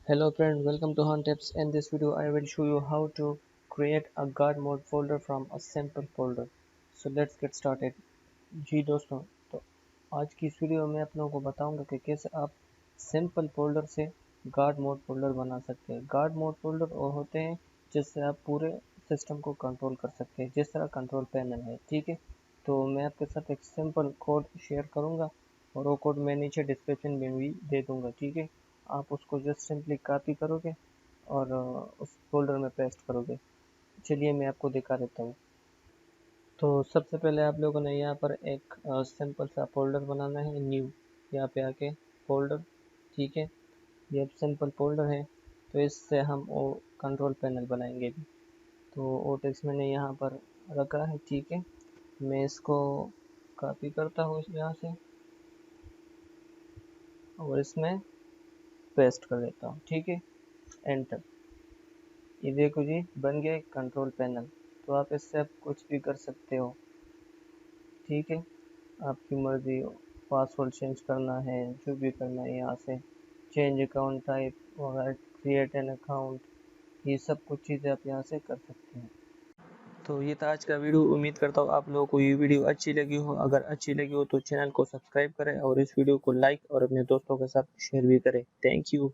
Hello friend, welcome to khantips. In this video I will show you how to create a guard mode folder from a simple folder. So let's get started. जी दोस्तों, तो आज की इस video में आप लोगों को बताऊंगा कि कैसे आप सिंपल फोल्डर से गार्ड मोड फोल्डर बना सकते हैं। गार्ड मोड फोल्डर वो होते हैं जिससे आप पूरे सिस्टम को कंट्रोल कर सकते हैं, जिस तरह कंट्रोल पैनल है। ठीक है, तो मैं आपके साथ एक सिंपल कोड शेयर करूंगा और वो कोड मैं नीचे डिस्क्रिप्शन में भी दे दूंगा। ठीक है, आप उसको जस्ट सिंपली कॉपी करोगे और उस फोल्डर में पेस्ट करोगे। चलिए मैं आपको दिखा देता हूँ। तो सबसे पहले आप लोगों ने यहाँ पर एक सिंपल सा फोल्डर बनाना है, न्यू, यहाँ पे आके फोल्डर। ठीक है, ये सिंपल फोल्डर है, तो इससे हम वो कंट्रोल पैनल बनाएंगे भी। तो वो टेक्स्ट मैंने यहाँ पर रखा है। ठीक है, मैं इसको कॉपी करता हूँ यहाँ से और इसमें पेस्ट कर देता हूँ। ठीक है, एंटर। ये देखो जी, बन गया कंट्रोल पैनल। तो आप इससे आप कुछ भी कर सकते हो। ठीक है, आपकी मर्जी हो, पासवर्ड चेंज करना है, जो भी करना है यहाँ से, चेंज अकाउंट टाइप और क्रिएट एन अकाउंट, ये सब कुछ चीज़ें आप यहाँ से कर सकते हैं। तो ये था आज का वीडियो। उम्मीद करता हूँ आप लोगों को ये वीडियो अच्छी लगी हो। अगर अच्छी लगी हो तो चैनल को सब्सक्राइब करें और इस वीडियो को लाइक और अपने दोस्तों के साथ शेयर भी करें। Thank you.